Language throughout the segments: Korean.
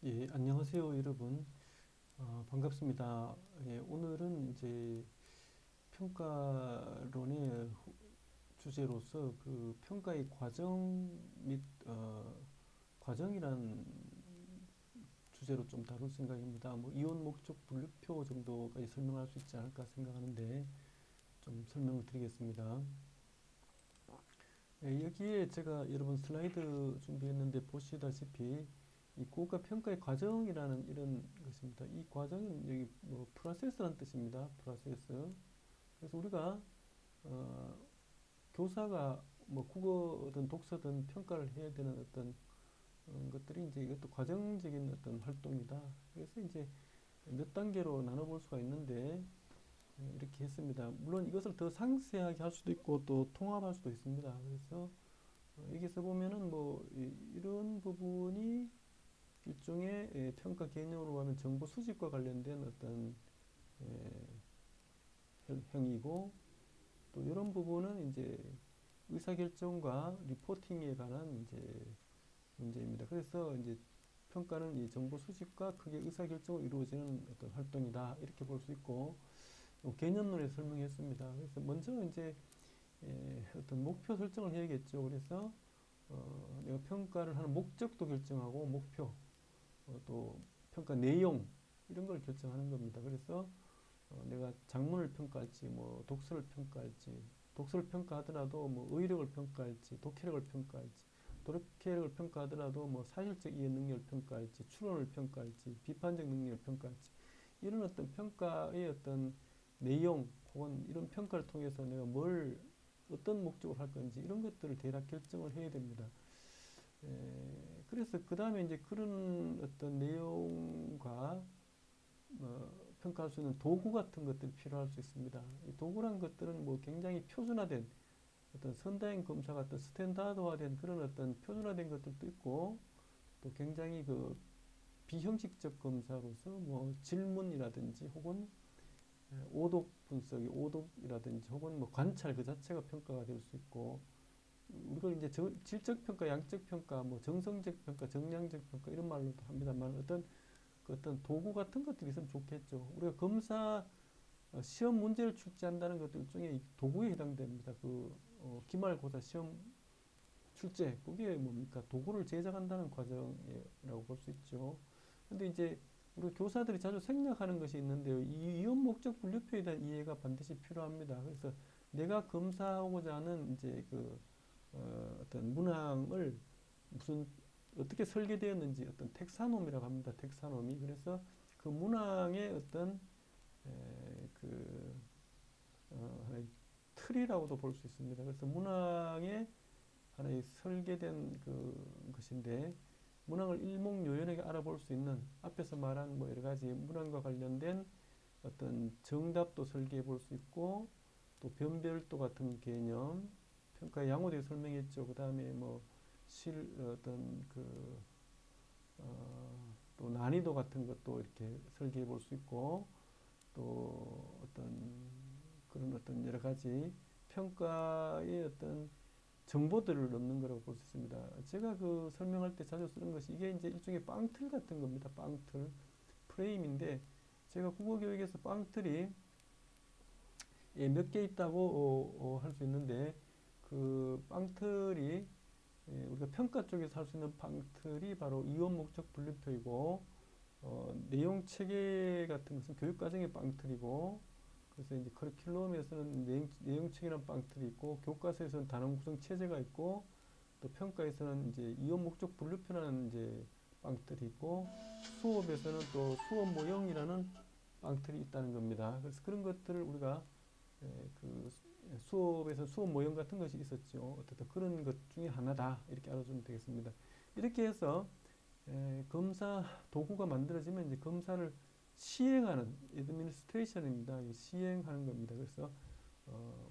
예, 안녕하세요, 여러분. 반갑습니다. 예, 오늘은 이제 평가론의 주제로서 그 평가의 과정 및 과정이란 주제로 좀 다룰 생각입니다. 뭐 이원 목적 분류표 정도까지 설명할 수 있지 않을까 생각하는데 좀 설명을 드리겠습니다. 예, 여기에 제가 여러분 슬라이드 준비했는데 보시다시피 이 국가 평가의 과정이라는 이런 것입니다. 이 과정은 여기 뭐 프로세스라는 뜻입니다. 프로세스. 그래서 우리가 어, 교사가 뭐 국어든 독서든 평가를 해야 되는 어떤 것들이 이제 이것도 과정적인 어떤 활동이다. 그래서 이제 몇 단계로 나눠볼 수가 있는데 이렇게 했습니다. 물론 이것을 더 상세하게 할 수도 있고 또 통합할 수도 있습니다. 그래서 여기서 보면은 뭐 이런 부분이 일종의 평가 개념으로 하면 정보 수집과 관련된 어떤 행위고, 또 이런 부분은 이제 의사결정과 리포팅에 관한 이제 문제입니다. 그래서 이제 평가는 이 정보 수집과 크게 의사결정으로 이루어지는 어떤 활동이다, 이렇게 볼 수 있고, 개념론에 설명했습니다. 그래서 먼저 이제 어떤 목표 설정을 해야겠죠. 그래서 내가 평가를 하는 목적도 결정하고 목표, 또 평가 내용, 이런 걸 결정하는 겁니다. 그래서 내가 작문을 평가할지 뭐 독서를 평가할지, 독서를 평가하더라도 뭐 의력을 평가할지 독해력을 평가할지, 독해력을 평가하더라도 뭐 사실적 이해 능력을 평가할지 추론을 평가할지 비판적 능력을 평가할지, 이런 어떤 평가의 어떤 내용 혹은 이런 평가를 통해서 내가 뭘 어떤 목적으로 할 건지 이런 것들을 대략 결정을 해야 됩니다. 그래서 그 다음에 이제 그런 어떤 내용과 평가할 수 있는 도구 같은 것들이 필요할 수 있습니다. 이 도구란 것들은 뭐 굉장히 표준화된 어떤 선다형 검사 같은 스탠다드화된 그런 어떤 표준화된 것들도 있고, 또 굉장히 그 비형식적 검사로서 뭐 질문이라든지 혹은 오독 분석이 오독이라든지 혹은 뭐 관찰 그 자체가 평가가 될 수 있고, 우리가 이제 질적 평가, 양적 평가, 뭐 정성적 평가, 정량적 평가 이런 말로도 합니다만, 어떤 도구 같은 것들이 있으면 좋겠죠. 우리가 검사 시험 문제를 출제한다는 것도 일종의 도구에 해당됩니다. 기말고사 시험 출제, 그게 뭡니까? 도구를 제작한다는 과정이라고 볼 수 있죠. 근데 이제 우리 교사들이 자주 생략하는 것이 있는데요. 이 이원 목적 분류표에 대한 이해가 반드시 필요합니다. 그래서 내가 검사하고자 하는 이제 어떤 문항을 무슨 어떻게 설계되었는지 어떤 텍사노미라고 합니다. 텍사노미. 그래서 그 문항의 어떤 하나의 틀이라고도 볼 수 있습니다. 그래서 문항의 하나의 설계된 것인데, 문항을 일목요연하게 알아볼 수 있는 앞에서 말한 뭐 여러 가지 문항과 관련된 어떤 정답도 설계해 볼 수 있고, 또 변별도 같은 개념, 평가의 양호되게 설명했죠. 그 다음에 뭐 어떤 또 난이도 같은 것도 이렇게 설계해 볼 수 있고, 또 그런 어떤 여러 가지 평가의 어떤 정보들을 넣는 거라고 볼 수 있습니다. 제가 설명할 때 자주 쓰는 것이 이게 이제 일종의 빵틀 같은 겁니다. 빵틀, 프레임인데, 제가 국어 교육에서 빵틀이 몇 개 있다고 할 수 있는데, 그 빵틀이 우리가 평가 쪽에서 할 수 있는 빵틀이 바로 이원 목적 분류표이고, 내용 체계 같은 것은 교육 과정의 빵틀이고, 그래서 이제 커리큘럼에서는 내용책이라는 빵틀이 있고, 교과서에서는 단원 구성 체제가 있고, 또 평가에서는 이제 이원 목적 분류표라는 이제 빵틀이 있고, 수업에서는 또 수업 모형이라는 빵틀이 있다는 겁니다. 그래서 그런 것들을 우리가 수업에서 수업 모형 같은 것이 있었죠. 어쨌든 그런 것 중에 하나다, 이렇게 알아주면 되겠습니다. 이렇게 해서 검사 도구가 만들어지면 이제 검사를 시행하는 애드미니스트레이션입니다. 시행하는 겁니다. 그래서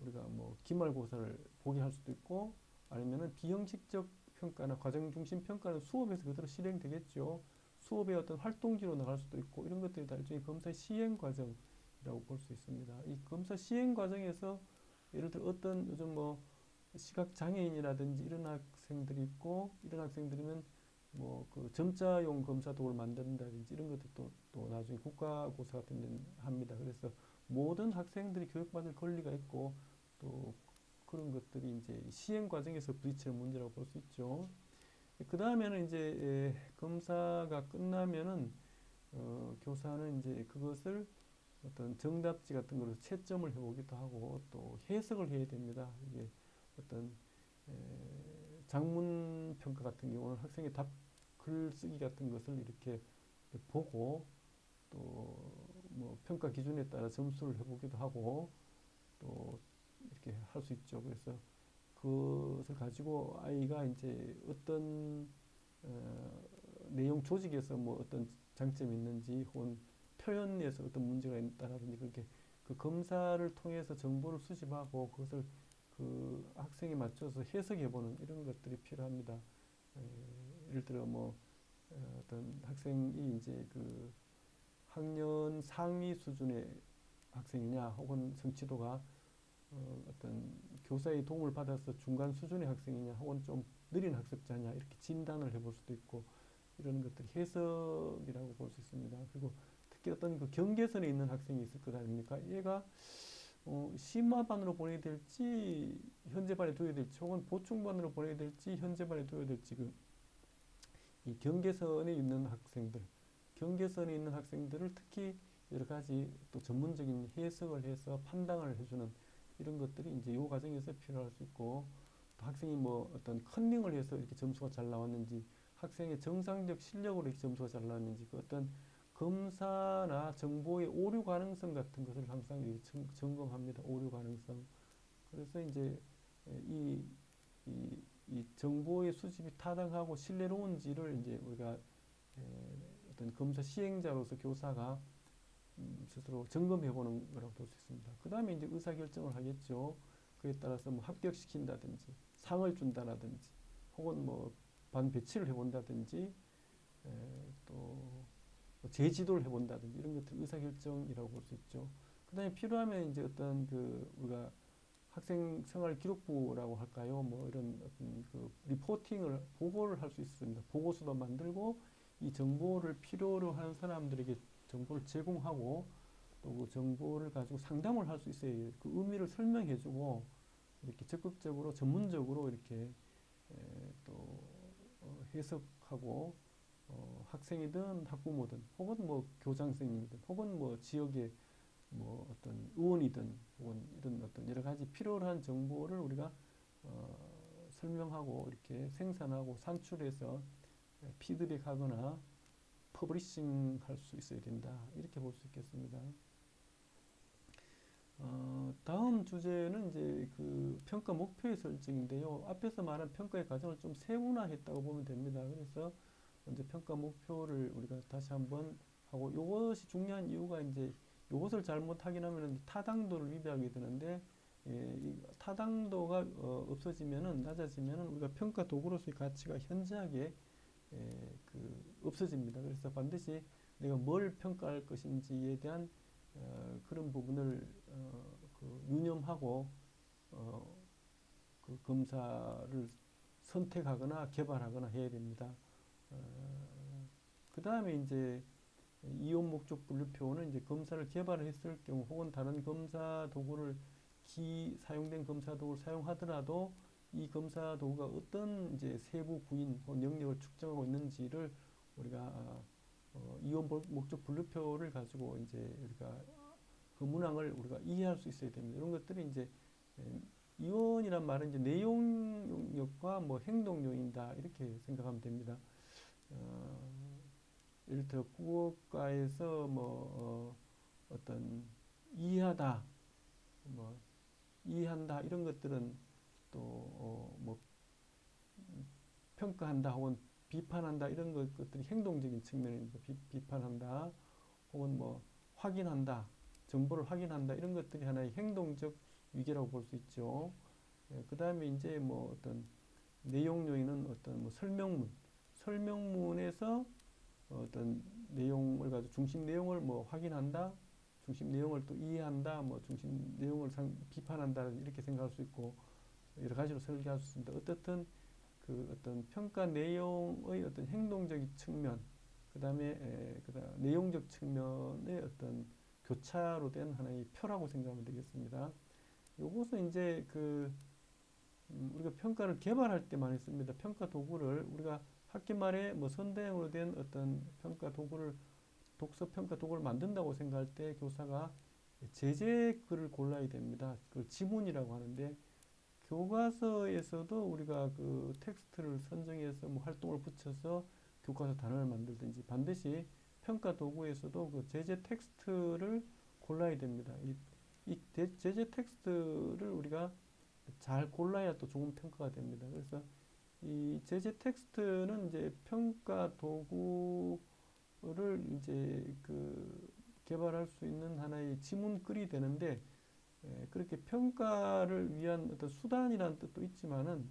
우리가 뭐 기말고사를 보게 할 수도 있고, 아니면은 비형식적 평가나 과정 중심 평가는 수업에서 그대로 실행되겠죠. 수업의 어떤 활동지로 나갈 수도 있고, 이런 것들이 다 일종의 검사 시행 과정이라고 볼 수 있습니다. 이 검사 시행 과정에서 예를 들어 어떤 요즘 뭐 시각 장애인이라든지 이런 학생들이 있고, 이런 학생들이면 뭐 그 점자용 검사 도구를 만든다든지 이런 것도 또 나중에 국가고사 같은 데는 합니다. 그래서 모든 학생들이 교육받을 권리가 있고 또 그런 것들이 이제 시행 과정에서 부딪히는 문제라고 볼 수 있죠. 그 다음에는 이제 검사가 끝나면은 교사는 이제 그것을 어떤 정답지 같은 걸로 채점을 해보기도 하고 또 해석을 해야 됩니다. 이게 어떤 에, 장문 평가 같은 경우는 학생의 답 글쓰기 같은 것을 이렇게 보고 또 뭐 평가 기준에 따라 점수를 해보기도 하고 또 이렇게 할 수 있죠. 그래서 그것을 가지고 아이가 이제 어떤 어, 내용 조직에서 뭐 어떤 장점이 있는지 혹은 표현에서 어떤 문제가 있다라든지 그렇게 그 검사를 통해서 정보를 수집하고 그것을 그 학생에 맞춰서 해석해보는 이런 것들이 필요합니다. 예를 들어 뭐 어떤 학생이 이제 그 학년 상위 수준의 학생이냐 혹은 성취도가 어떤 교사의 도움을 받아서 중간 수준의 학생이냐 혹은 좀 느린 학습자냐 이렇게 진단을 해볼 수도 있고 이런 것들이 해석이라고 볼 수 있습니다. 그리고 특히 어떤 그 경계선에 있는 학생이 있을 것 아닙니까? 얘가 심화반으로 보내야 될지 현재반에 둬야 될지 혹은 보충반으로 보내야 될지 현재반에 둬야 될지 이 경계선에 있는 학생들 경계선에 있는 학생들을 특히 여러 가지 또 전문적인 해석을 해서 판단을 해주는 이런 것들이 이제 요 과정에서 필요할 수 있고 또 학생이 뭐 어떤 컨닝을 해서 이렇게 점수가 잘 나왔는지 학생의 정상적 실력으로 이렇게 점수가 잘 나왔는지 그 어떤 검사나 정보의 오류 가능성 같은 것을 항상 점검합니다. 오류 가능성. 그래서 이제 이, 이 정보의 수집이 타당하고 신뢰로운지를 이제 우리가 어떤 검사 시행자로서 교사가 스스로 점검해보는 거라고 볼 수 있습니다. 그 다음에 이제 의사결정을 하겠죠. 그에 따라서 뭐 합격시킨다든지 상을 준다라든지 혹은 뭐 반 배치를 해본다든지 또뭐 재지도를 해본다든지 이런 것들 의사결정이라고 볼 수 있죠. 그 다음에 필요하면 이제 어떤 그 우리가 학생 생활 기록부라고 할까요? 뭐 이런 어떤 그 리포팅을 보고를 할 수 있습니다. 보고서도 만들고 이 정보를 필요로 하는 사람들에게 정보를 제공하고 또 그 정보를 가지고 상담을 할 수 있어요. 그 의미를 설명해주고 이렇게 적극적으로 전문적으로 이렇게 또 해석하고 학생이든 학부모든 혹은 뭐 교장 선생님이든 혹은 뭐 지역의 뭐 어떤 의원이든 혹은 이런 어떤 여러 가지 필요로 한 정보를 우리가 설명하고 이렇게 생산하고 산출해서 피드백하거나 퍼블리싱 할 수 있어야 된다. 이렇게 볼 수 있겠습니다. 다음 주제는 이제 그 평가 목표의 설정인데요. 앞에서 말한 평가의 과정을 좀 세분화했다고 보면 됩니다. 그래서 먼저 평가 목표를 우리가 다시 한번 하고 이것이 중요한 이유가 이제 이것을 잘못하긴 하면 타당도를 위배하게 되는데 이 타당도가 없어지면은 낮아지면은 우리가 평가 도구로서의 가치가 현저하게 없어집니다. 그래서 반드시 내가 뭘 평가할 것인지에 대한 그런 부분을 유념하고 어, 그 검사를 선택하거나 개발하거나 해야 됩니다. 그 다음에 이제 이용 목적 분류표는 이제 검사를 개발했을 경우 혹은 다른 검사 도구를 사용된 검사 도구를 사용하더라도 이 검사 도구가 어떤 이제 세부 구인 혹은 영역을 측정하고 있는지를 우리가 이용 목적 분류표를 가지고 이제 우리가 그 문항을 우리가 이해할 수 있어야 됩니다. 이런 것들이 이제 이원이란 말은 이제 내용 영역과 뭐 행동 요인이다 이렇게 생각하면 됩니다. 예를 들어 국어과에서 뭐 어떤 이해하다, 뭐 이해한다 이런 것들은 또 뭐 평가한다 혹은 비판한다 이런 것들이 행동적인 측면입니다. 비판한다 혹은 뭐 확인한다, 정보를 확인한다 이런 것들이 하나의 행동적 위계라고 볼 수 있죠. 그 다음에 이제 뭐 어떤 내용 요인은 어떤 뭐 설명문에서 어떤 내용을 가지고 중심 내용을 뭐 확인한다, 중심 내용을 또 이해한다, 뭐 중심 내용을 비판한다 이렇게 생각할 수 있고 여러 가지로 설계할 수 있습니다. 어떻든 그 어떤 평가 내용의 어떤 행동적인 측면, 그다음에 내용적 측면의 어떤 교차로 된 하나의 표라고 생각하면 되겠습니다. 요것은 이제 우리가 평가를 개발할 때 많이 씁니다. 평가 도구를 우리가 학기 말에 뭐 선대형으로 된 어떤 평가 도구를 독서 평가 도구를 만든다고 생각할 때 교사가 제재 글을 골라야 됩니다. 그걸 지문이라고 하는데 교과서에서도 우리가 그 텍스트를 선정해서 뭐 활동을 붙여서 교과서 단어를 만들든지 반드시 평가 도구에서도 그 제재 텍스트를 골라야 됩니다. 이 제재 텍스트를 우리가 잘 골라야 또 좋은 평가가 됩니다. 그래서 이 제재 텍스트는 이제 평가 도구를 이제 개발할 수 있는 하나의 지문글이 되는데, 그렇게 평가를 위한 어떤 수단이라는 뜻도 있지만은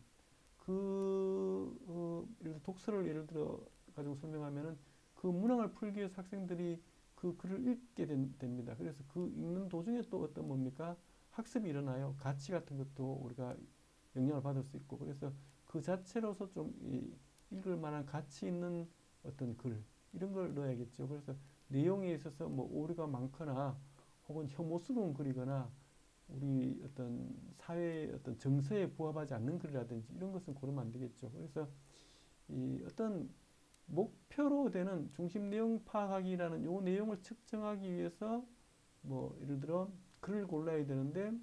예를 들어 가지고 설명하면은 그 문항을 풀기 위해서 학생들이 그 글을 읽게 됩니다. 그래서 그 읽는 도중에 또 어떤 뭡니까? 학습이 일어나요. 가치 같은 것도 우리가 영향을 받을 수 있고, 그래서 그 자체로서 좀 읽을 만한 가치 있는 어떤 글, 이런 걸 넣어야겠죠. 그래서 내용에 있어서 뭐 오류가 많거나 혹은 혐오스러운 글이거나 우리 어떤 사회의 어떤 정서에 부합하지 않는 글이라든지 이런 것은 고르면 안 되겠죠. 그래서 이 어떤 목표로 되는 중심 내용 파악하기라는 요 내용을 측정하기 위해서 뭐 예를 들어 글을 골라야 되는데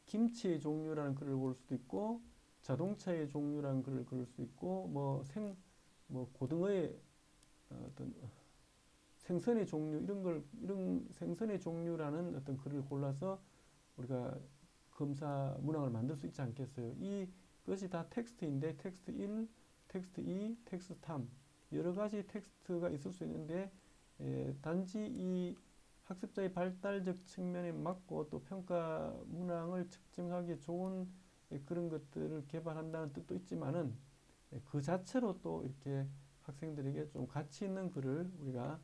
김치의 종류라는 글을 고를 수도 있고 자동차의 종류라는 글을 고를 수 있고 뭐 고등어의 어떤 생선의 종류 이런 생선의 종류라는 어떤 글을 골라서 우리가 검사 문항을 만들 수 있지 않겠어요? 이것이 다 텍스트인데 텍스트 1, 텍스트 2, 텍스트 3 여러 가지 텍스트가 있을 수 있는데 단지 이 학습자의 발달적 측면에 맞고 또 평가 문항을 측정하기 좋은 그런 것들을 개발한다는 뜻도 있지만은 그 자체로 또 이렇게 학생들에게 좀 가치 있는 글을 우리가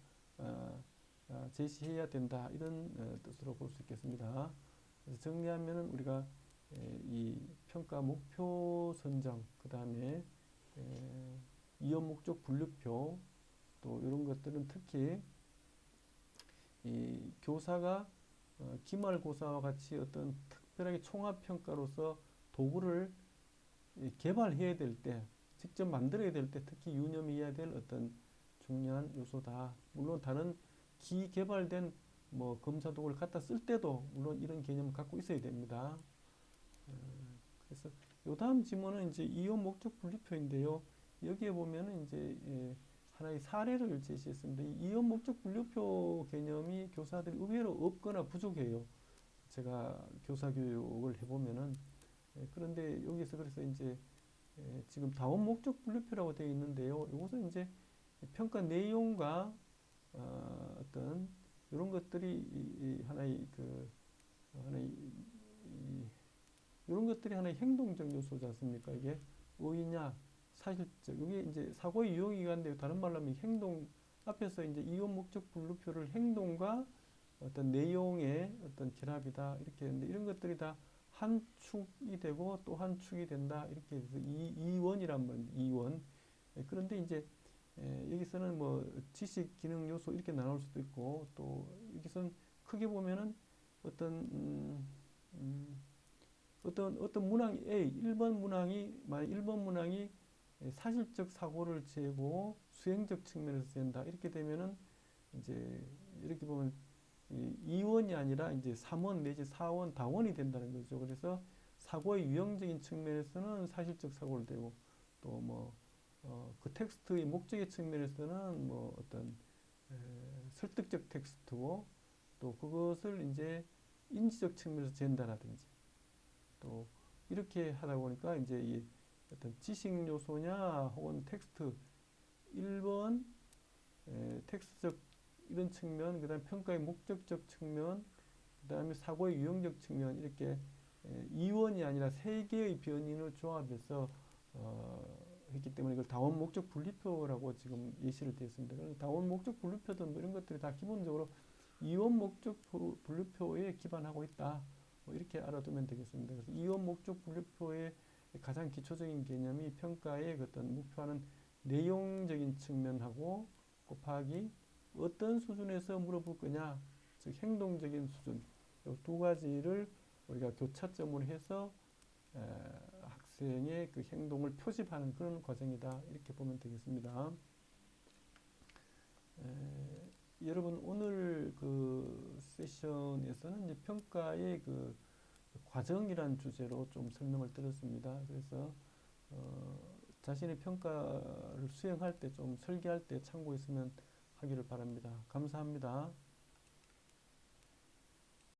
제시해야 된다 이런 뜻으로 볼 수 있겠습니다. 그래서 정리하면은 우리가 이 평가 목표 선정, 그 다음에 이용 목적 분류표 또 이런 것들은 특히 이 교사가 기말고사와 같이 어떤 특별하게 종합평가로서 도구를 개발해야 될 때, 직접 만들어야 될 때 특히 유념해야 될 어떤 중요한 요소다. 물론 다른 기개발된 뭐 검사 도구를 갖다 쓸 때도 물론 이런 개념을 갖고 있어야 됩니다. 그래서 요 다음 지문은 이제 이용 목적 분류표인데요. 여기에 보면은 이제 하나의 사례를 제시했습니다. 이 이용 목적 분류표 개념이 교사들이 의외로 없거나 부족해요. 제가 교사 교육을 해보면은 그런데 여기서 그래서 이제 지금 다원 목적 분류표라고 되어 있는데요. 이것은 이제 평가 내용과 어떤 이런 것들이 이런 것들이 하나의 행동적 요소지 않습니까? 이게 의의냐, 사실적. 이게 이제 사고의 유형이간데 다른 말로 하면 행동 앞에서 이제 이용 목적 분류표를 행동과 어떤 내용의 어떤 결합이다 이렇게 했는데 이런 것들이 다 한 축이 되고 또 한 축이 된다 이렇게 해서 이원이란 말입니다. 이원. 그런데 이제 여기서는 뭐 지식, 기능 요소 이렇게 나눌 수도 있고 또 여기서는 크게 보면은 어떤 어떤 문항 A 1번 문항이 만약 1번 문항이 사실적 사고를 재고 수행적 측면에서 된다 이렇게 되면은 이제 이렇게 보면 이원이 아니라 이제 3원 내지 4원 다원이 된다는 거죠. 그래서 사고의 유형적인 측면에서는 사실적 사고를 대고 또 뭐 그 텍스트의 목적의 측면에서는 뭐 어떤 설득적 텍스트고 또 그것을 이제 인지적 측면에서 잰다라든지 또 이렇게 하다 보니까 이제 이 어떤 지식 요소냐 혹은 텍스트 1번 텍스트적 이런 측면, 그 다음에 평가의 목적적 측면, 그 다음에 사고의 유형적 측면 이렇게 이원이 아니라 세 개의 변인을 조합해서 했기 때문에 이걸 다원 목적 분류표라고 지금 예시를 드렸습니다. 그럼 다원 목적 분류표든 뭐 이런 것들이 다 기본적으로 이원 목적 분류표에 기반하고 있다. 뭐 이렇게 알아두면 되겠습니다. 그래서 이원 목적 분류표에 가장 기초적인 개념이 평가의 그 어떤 목표하는 내용적인 측면하고 곱하기 어떤 수준에서 물어볼 거냐, 즉 행동적인 수준, 이 두 가지를 우리가 교차점으로 해서 학생의 그 행동을 표집하는 그런 과정이다, 이렇게 보면 되겠습니다. 여러분 오늘 그 세션에서는 이제 평가의 그 과정이란 주제로 좀 설명을 드렸습니다. 그래서 자신의 평가를 수행할 때 좀 설계할 때 참고했으면 하기를 바랍니다. 감사합니다.